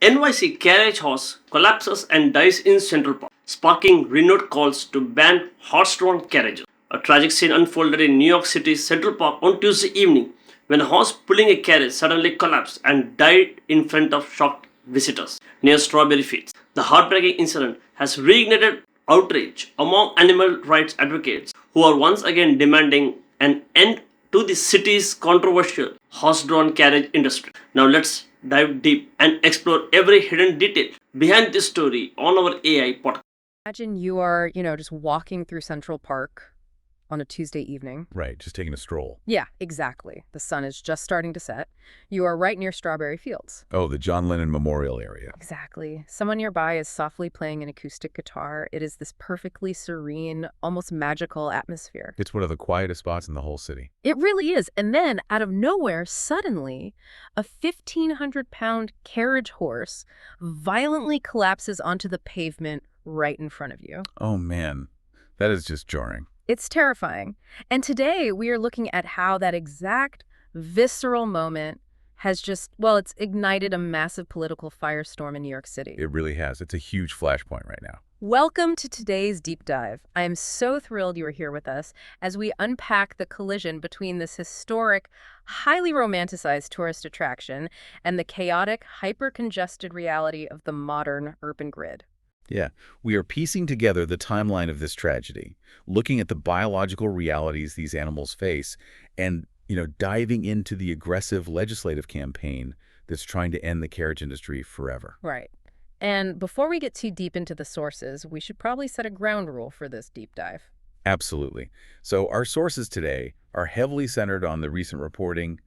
NYC Carriage horse collapses and dies in Central Park, sparking renewed calls to ban horse-drawn carriages. A tragic scene unfolded in New York City's Central Park on Tuesday evening when a horse pulling a carriage suddenly collapsed and died in front of shocked visitors near Strawberry Fields. The heartbreaking incident has reignited outrage among animal rights advocates who are once again demanding an end to the city's controversial horse-drawn carriage industry. Now let's dive deep and explore every hidden detail behind this story on our AI podcast. Imagine you are, just walking through Central Park on a Tuesday evening. Right, just taking a stroll. Yeah, exactly. The sun is just starting to set. You are right near Strawberry Fields. Oh, the John Lennon Memorial area. Exactly. Someone nearby is softly playing an acoustic guitar. It is this perfectly serene, almost magical atmosphere. It's one of the quietest spots in the whole city. It really is. And then, out of nowhere, suddenly, a 1,500-pound carriage horse violently collapses onto the pavement right in front of you. Oh, man. That is just jarring. It's terrifying. And today we are looking at how that exact visceral moment has it's ignited a massive political firestorm in New York City. It really has. It's a huge flashpoint right now. Welcome to today's deep dive. I am so thrilled you are here with us as we unpack the collision between this historic, highly romanticized tourist attraction and the chaotic, hyper-congested reality of the modern urban grid. Yeah, we are piecing together the timeline of this tragedy, looking at the biological realities these animals face, and, diving into the aggressive legislative campaign that's trying to end the carriage industry forever. Right. And before we get too deep into the sources, we should probably set a ground rule for this deep dive. Absolutely. So our sources today are heavily centered on the recent reporting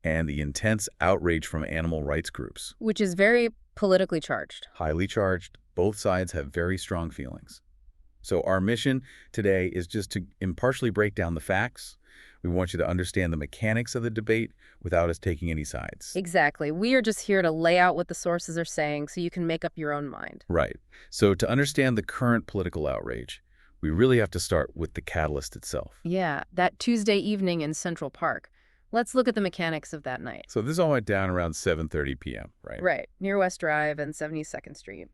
and the intense outrage from animal rights groups. Which is very politically charged. Highly charged. Both sides have very strong feelings. So our mission today is just to impartially break down the facts. We want you to understand the mechanics of the debate without us taking any sides. Exactly. We are just here to lay out what the sources are saying so you can make up your own mind. Right. So to understand the current political outrage, we really have to start with the catalyst itself. Yeah, that Tuesday evening in Central Park. Let's look at the mechanics of that night. So this all went down around 7:30 p.m., right? Right, near West Drive and 72nd Street.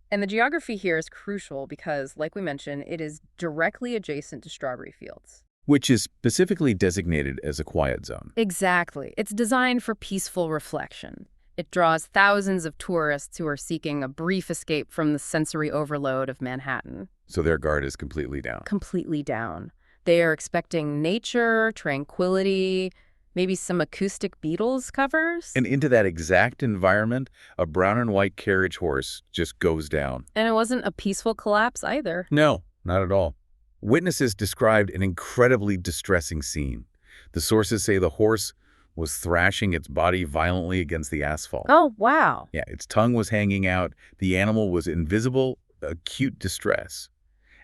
And the geography here is crucial because, like we mentioned, it is directly adjacent to Strawberry Fields. Which is specifically designated as a quiet zone. Exactly. It's designed for peaceful reflection. It draws thousands of tourists who are seeking a brief escape from the sensory overload of Manhattan. So their guard is completely down. Completely down. They are expecting nature, tranquility, maybe some acoustic Beatles covers. And into that exact environment, a brown and white carriage horse just goes down. And it wasn't a peaceful collapse either. No, not at all. Witnesses described an incredibly distressing scene. The sources say the horse was thrashing its body violently against the asphalt. Oh, wow. Yeah, its tongue was hanging out. The animal was in visible, acute distress.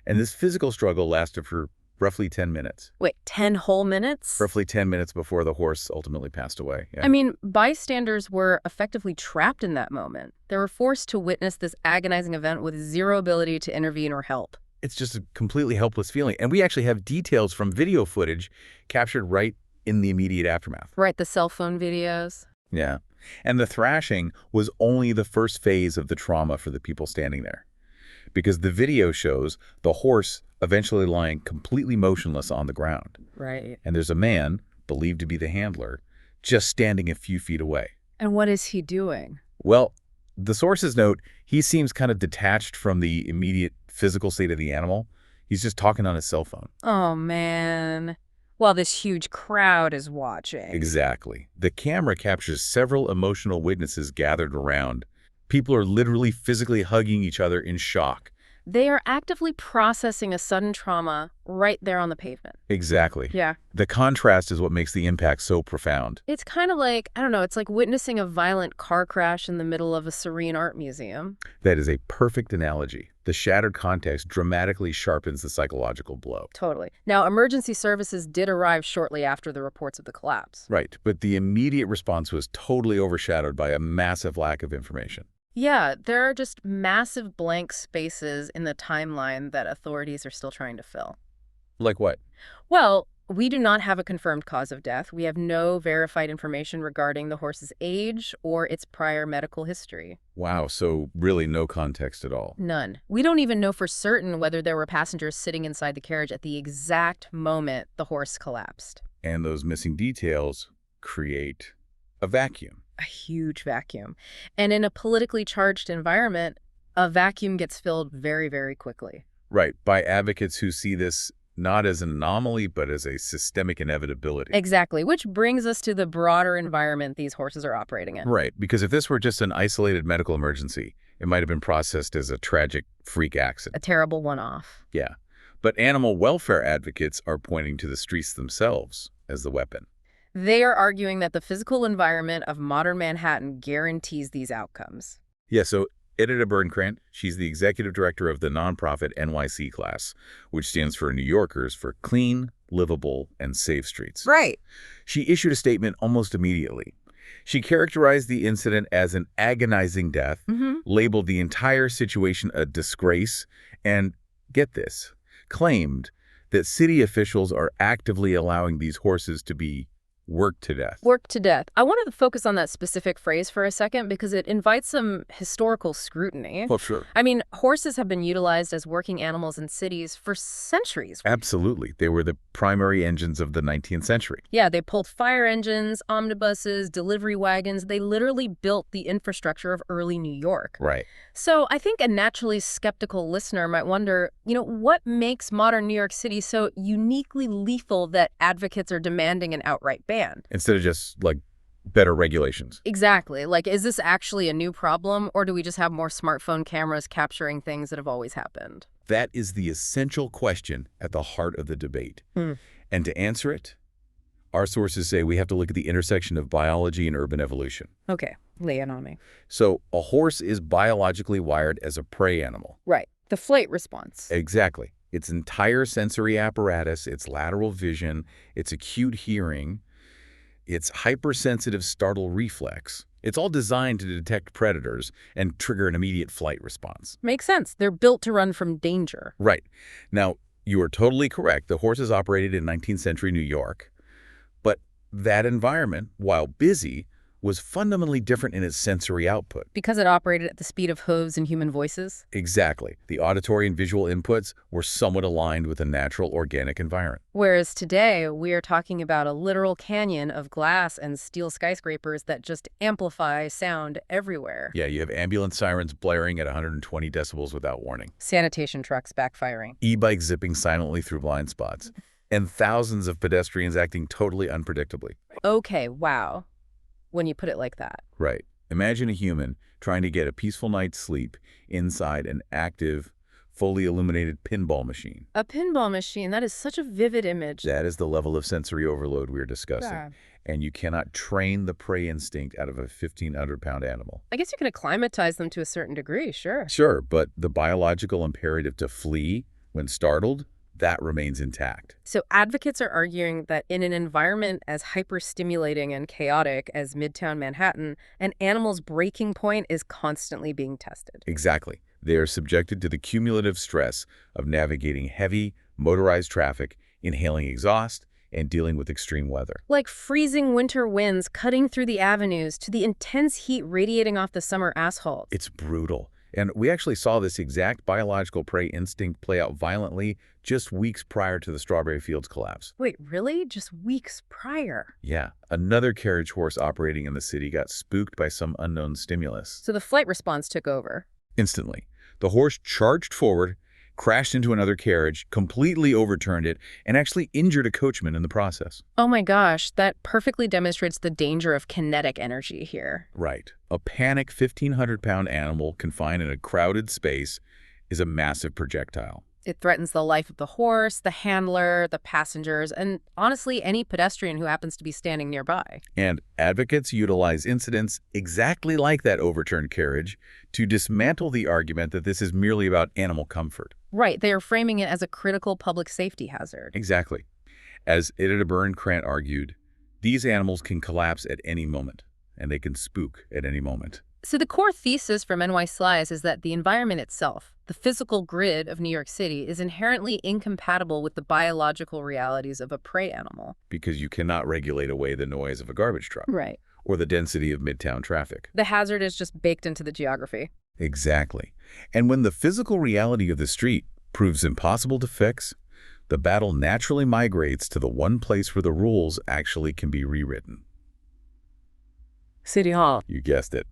And this physical struggle lasted for roughly 10 minutes. Wait, 10 whole minutes? Roughly 10 minutes before the horse ultimately passed away. Yeah. I mean, bystanders were effectively trapped in that moment. They were forced to witness this agonizing event with zero ability to intervene or help. It's just a completely helpless feeling. And we actually have details from video footage captured right in the immediate aftermath. Right, the cell phone videos. Yeah. And the thrashing was only the first phase of the trauma for the people standing there. Because the video shows the horse eventually lying completely motionless on the ground. Right. And there's a man, believed to be the handler, just standing a few feet away. And what is he doing? Well, the sources note he seems kind of detached from the immediate physical state of the animal. He's just talking on his cell phone. Oh, man. While this huge crowd is watching. Exactly. The camera captures several emotional witnesses gathered around. People are literally physically hugging each other in shock. They are actively processing a sudden trauma right there on the pavement. Exactly. Yeah. The contrast is what makes the impact so profound. It's kind of like, I don't know, it's like witnessing a violent car crash in the middle of a serene art museum. That is a perfect analogy. The shattered context dramatically sharpens the psychological blow. Totally. Now, emergency services did arrive shortly after the reports of the collapse. Right, but the immediate response was totally overshadowed by a massive lack of information. Yeah, there are just massive blank spaces in the timeline that authorities are still trying to fill. Like what? Well, We do not have a confirmed cause of death. We have no verified information regarding the horse's age or its prior medical history. Wow, so really no context at all. None. We don't even know for certain whether there were passengers sitting inside the carriage at the exact moment the horse collapsed. And those missing details create a vacuum. A huge vacuum. And in a politically charged environment, a vacuum gets filled very, very quickly. Right, by advocates who see this not as an anomaly, but as a systemic inevitability. Exactly, which brings us to the broader environment these horses are operating in. Right, because if this were just an isolated medical emergency, it might have been processed as a tragic freak A accident. terrible one-off. Yeah, but animal welfare advocates are pointing to the streets themselves as the weapon. They are arguing that the physical environment of modern Manhattan guarantees these outcomes. Yeah, so Edita Bernkrant, she's the executive director of the nonprofit NYC class, which stands for New Yorkers for Clean, Livable, and Safe Streets. Right. She issued a statement almost immediately. She characterized the incident as an agonizing death, labeled the entire situation a disgrace, and, get this, claimed that city officials are actively allowing these horses to be worked to death. Worked to death. I wanted to focus on that specific phrase for a second because it invites some historical scrutiny. Well, sure. I mean, horses have been utilized as working animals in cities for centuries. Absolutely. They were the primary engines of the 19th century. Yeah, they pulled fire engines, omnibuses, delivery wagons. They literally built the infrastructure of early New York. Right. So I think a naturally skeptical listener might wonder, what makes modern New York City so uniquely lethal that advocates are demanding an outright ban? Instead of just, better regulations. Exactly. Is this actually a new problem, or do we just have more smartphone cameras capturing things that have always happened? That is the essential question at the heart of the debate. And to answer it, our sources say we have to look at the intersection of biology and urban evolution. Okay, lay it on me. So a horse is biologically wired as a prey animal. Right. The flight response. Exactly. Its entire sensory apparatus, its lateral vision, its acute hearing, its hypersensitive startle reflex, it's all designed to detect predators and trigger an immediate flight response. Makes sense. They're built to run from danger. Right. Now, you are totally correct. The horses operated in 19th century New York, but that environment, while busy, was fundamentally different in its sensory output. Because it operated at the speed of hooves and human voices? Exactly. The auditory and visual inputs were somewhat aligned with a natural organic environment. Whereas today, we are talking about a literal canyon of glass and steel skyscrapers that just amplify sound everywhere. Yeah, you have ambulance sirens blaring at 120 decibels without warning. Sanitation trucks backfiring. E-bikes zipping silently through blind spots. And thousands of pedestrians acting totally unpredictably. Okay, wow. When you put it like that. Right. Imagine a human trying to get a peaceful night's sleep inside an active, fully illuminated pinball machine. A pinball machine, that is such a vivid image. That is the level of sensory overload we're discussing. Yeah. And you cannot train the prey instinct out of a 1,500-pound animal. I guess you can acclimatize them to a certain degree, sure. Sure, but the biological imperative to flee when startled, that remains intact. So advocates are arguing that in an environment as hyper-stimulating and chaotic as Midtown Manhattan, an animal's breaking point is constantly being tested. Exactly. They are subjected to the cumulative stress of navigating heavy, motorized traffic, inhaling exhaust, and dealing with extreme weather. Like freezing winter winds cutting through the avenues to the intense heat radiating off the summer asphalt. It's brutal. And we actually saw this exact biological prey instinct play out violently just weeks prior to the Strawberry Fields collapse. Wait, really? Just weeks prior? Yeah. Another carriage horse operating in the city got spooked by some unknown stimulus. So the flight response took over. Instantly. The horse charged forward, crashed into another carriage, completely overturned it, and actually injured a coachman in the process. Oh my gosh, that perfectly demonstrates the danger of kinetic energy here. Right. A panic 1,500-pound animal confined in a crowded space is a massive projectile. It threatens the life of the horse, the handler, the passengers, and honestly, any pedestrian who happens to be standing nearby. And advocates utilize incidents exactly like that overturned carriage to dismantle the argument that this is merely about animal comfort. Right, they are framing it as a critical public safety hazard. Exactly. As Edita Bernkrant argued, these animals can collapse at any moment, and they can spook at any moment. So the core thesis from NYC Slice is that the environment itself, the physical grid of New York City, is inherently incompatible with the biological realities of a prey animal. Because you cannot regulate away the noise of a garbage truck Right. or the density of midtown traffic. The hazard is just baked into the geography. Exactly. And when the physical reality of the street proves impossible to fix, the battle naturally migrates to the one place where the rules actually can be rewritten. City Hall. You guessed it.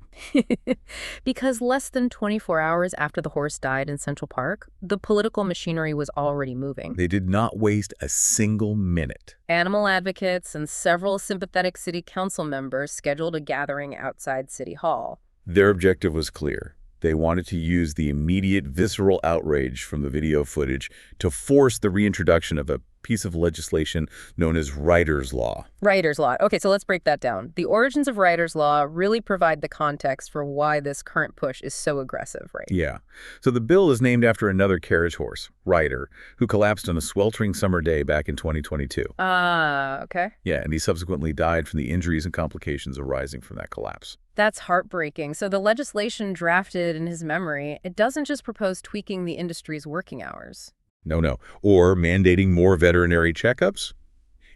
Because less than 24 hours after the horse died in Central Park, the political machinery was already moving. They did not waste a single minute. Animal advocates and several sympathetic city council members scheduled a gathering outside City Hall. Their objective was clear. They wanted to use the immediate visceral outrage from the video footage to force the reintroduction of a piece of legislation known as Writer's Law. Writer's Law. Okay, so let's break that down. The origins of Writer's Law really provide the context for why this current push is so aggressive, right? Yeah. So the bill is named after another carriage horse, Ryder, who collapsed on a sweltering summer day back in 2022. Okay. Yeah, and he subsequently died from the injuries and complications arising from that collapse. That's heartbreaking. So the legislation drafted in his memory, it doesn't just propose tweaking the industry's working hours. No. Or mandating more veterinary checkups.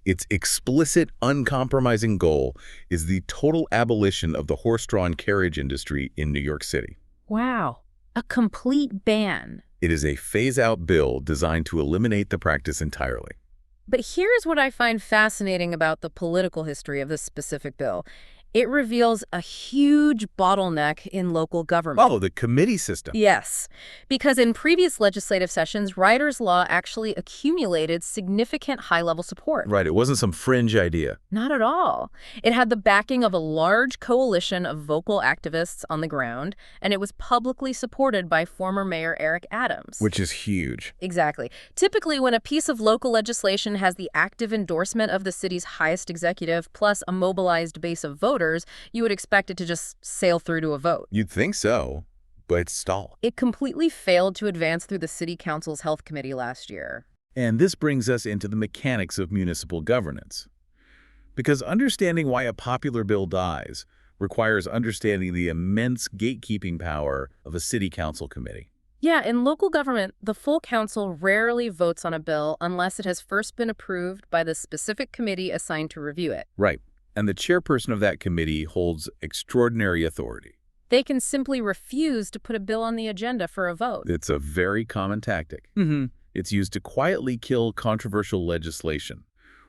Its explicit, uncompromising goal is the total abolition of the horse-drawn carriage industry in New York City. Wow. A complete ban. It is a phase-out bill designed to eliminate the practice entirely. But here's what I find fascinating about the political history of this specific bill. It reveals a huge bottleneck in local government. Oh, the committee system. Yes, because in previous legislative sessions, Writer's Law actually accumulated significant high-level support. Right, it wasn't some fringe idea. Not at all. It had the backing of a large coalition of vocal activists on the ground, and it was publicly supported by former Mayor Eric Adams. Which is huge. Exactly. Typically, when a piece of local legislation has the active endorsement of the city's highest executive plus a mobilized base of voters, you would expect it to just sail through to a vote. You'd think so, but it stalled. It completely failed to advance through the City Council's Health Committee last year. And this brings us into the mechanics of municipal governance. Because understanding why a popular bill dies requires understanding the immense gatekeeping power of a city council committee. Yeah, in local government, the full council rarely votes on a bill unless it has first been approved by the specific committee assigned to review it. Right. And the chairperson of that committee holds extraordinary authority. They can simply refuse to put a bill on the agenda for a vote. It's a very common tactic. It's used to quietly kill controversial legislation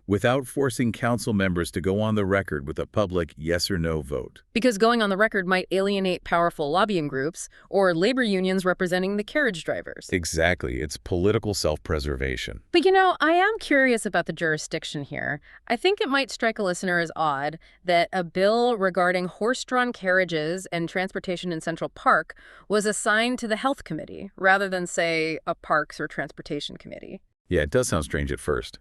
without forcing council members to go on the record with a public yes or no vote. Because going on the record might alienate powerful lobbying groups or labor unions representing the carriage drivers. Exactly. It's political self-preservation. But you know, I am curious about the jurisdiction here. I think it might strike a listener as odd that a bill regarding horse-drawn carriages and transportation in Central Park was assigned to the Health Committee rather than, say, a Parks or Transportation Committee. Yeah, it does sound strange at first.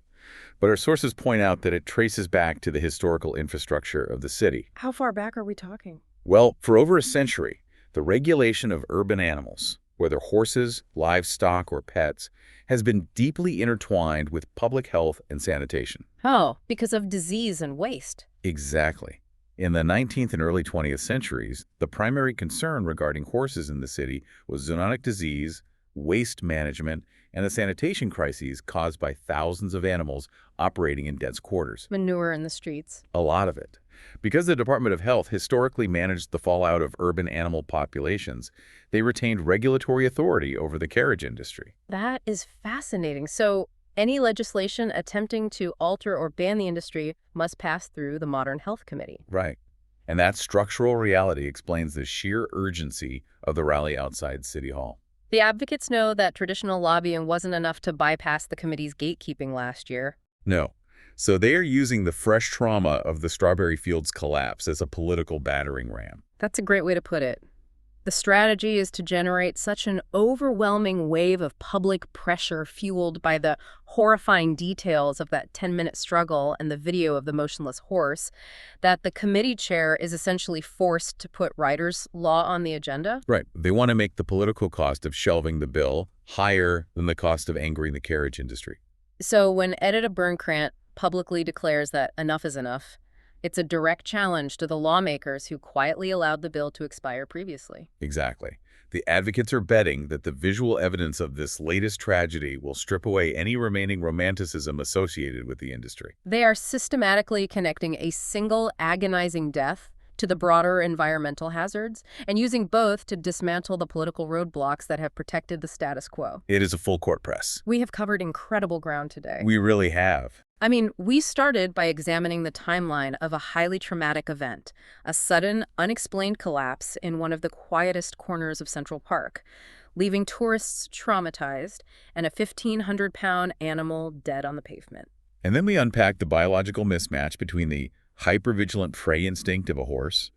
But our sources point out that it traces back to the historical infrastructure of the city. How far back are we talking? Well, for over a century, the regulation of urban animals, whether horses, livestock, or pets, has been deeply intertwined with public health and sanitation. Oh, because of disease and waste. Exactly. In the 19th and early 20th centuries, the primary concern regarding horses in the city was zoonotic disease, waste management, and the sanitation crises caused by thousands of animals operating in dense quarters. Manure in the streets. A lot of it. Because the Department of Health historically managed the fallout of urban animal populations, they retained regulatory authority over the carriage industry. That is fascinating. So any legislation attempting to alter or ban the industry must pass through the modern Health Committee. Right. And that structural reality explains the sheer urgency of the rally outside City Hall. The advocates know that traditional lobbying wasn't enough to bypass the committee's gatekeeping last year. No. So they are using the fresh trauma of the Strawberry Fields collapse as a political battering ram. That's a great way to put it. The strategy is to generate such an overwhelming wave of public pressure fueled by the horrifying details of that 10-minute struggle and the video of the motionless horse that the committee chair is essentially forced to put Writer's Law on the agenda. Right. They want to make the political cost of shelving the bill higher than the cost of angering the carriage industry. So when Edita Bernkrant publicly declares that enough is enough, It's a direct challenge to the lawmakers who quietly allowed the bill to expire previously. Exactly. The advocates are betting that the visual evidence of this latest tragedy will strip away any remaining romanticism associated with the industry. They are systematically connecting a single agonizing death to the broader environmental hazards and using both to dismantle the political roadblocks that have protected the status quo. It is a full court press. We have covered incredible ground today. We really have. I mean, we started by examining the timeline of a highly traumatic event, a sudden, unexplained collapse in one of the quietest corners of Central Park, leaving tourists traumatized and a 1,500-pound animal dead on the pavement. And then we unpacked the biological mismatch between the hypervigilant prey instinct of a horse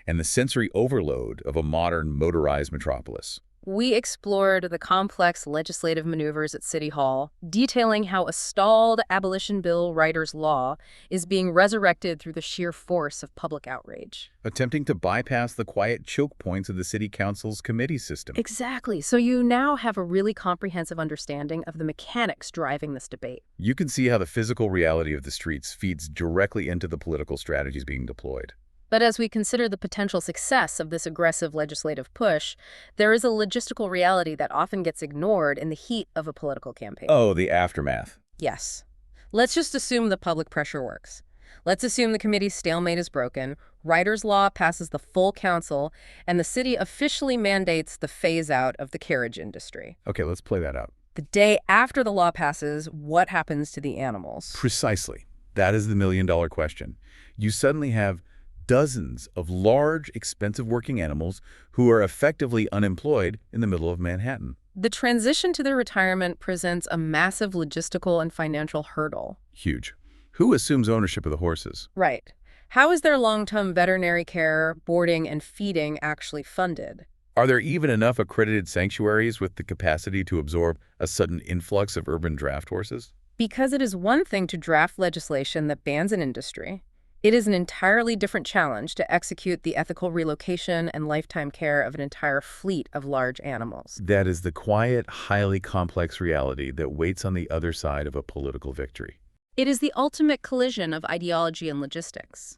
and the sensory overload of a modern motorized metropolis. We explored the complex legislative maneuvers at City Hall, detailing how a stalled abolition bill writer's law is being resurrected through the sheer force of public outrage. Attempting to bypass the quiet choke points of the city council's committee system. Exactly. So you now have a really comprehensive understanding of the mechanics driving this debate. You can see how the physical reality of the streets feeds directly into the political strategies being deployed. But as we consider the potential success of this aggressive legislative push, there is a logistical reality that often gets ignored in the heat of a political campaign. Oh, the aftermath. Yes. Let's just assume the public pressure works. Let's assume the committee's stalemate is broken, writer's law passes the full council, and the city officially mandates the phase-out of the carriage industry. Okay, let's play that out. The day after the law passes, what happens to the animals? Precisely. That is the million-dollar question. You suddenly have dozens of large, expensive working animals who are effectively unemployed in the middle of Manhattan. The transition to their retirement presents a massive logistical and financial hurdle. Huge. Who assumes ownership of the horses? Right. How is their long-term veterinary care, boarding, and feeding actually funded? Are there even enough accredited sanctuaries with the capacity to absorb a sudden influx of urban draft horses? Because it is one thing to draft legislation that bans an industry. It is an entirely different challenge to execute the ethical relocation and lifetime care of an entire fleet of large animals. That is the quiet, highly complex reality that waits on the other side of a political victory. It is the ultimate collision of ideology and logistics.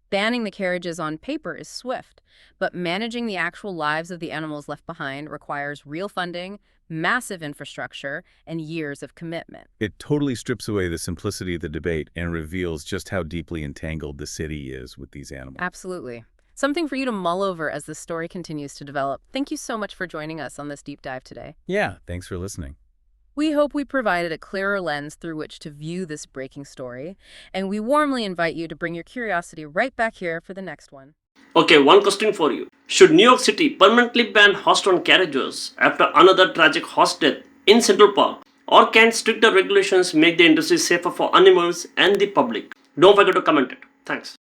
Banning the carriages on paper is swift, but managing the actual lives of the animals left behind requires real funding, massive infrastructure, and years of commitment. It totally strips away the simplicity of the debate and reveals just how deeply entangled the city is with these animals. Absolutely. Something for you to mull over as this story continues to develop. Thank you so much for joining us on this deep dive today. Yeah, thanks for listening. We hope we provided a clearer lens through which to view this breaking story, and we warmly invite you to bring your curiosity right back here for the next one. Okay, one question for you. Should New York City permanently ban horse-drawn carriages after another tragic horse death in Central Park? Or can stricter regulations make the industry safer for animals and the public? Don't forget to comment it. Thanks.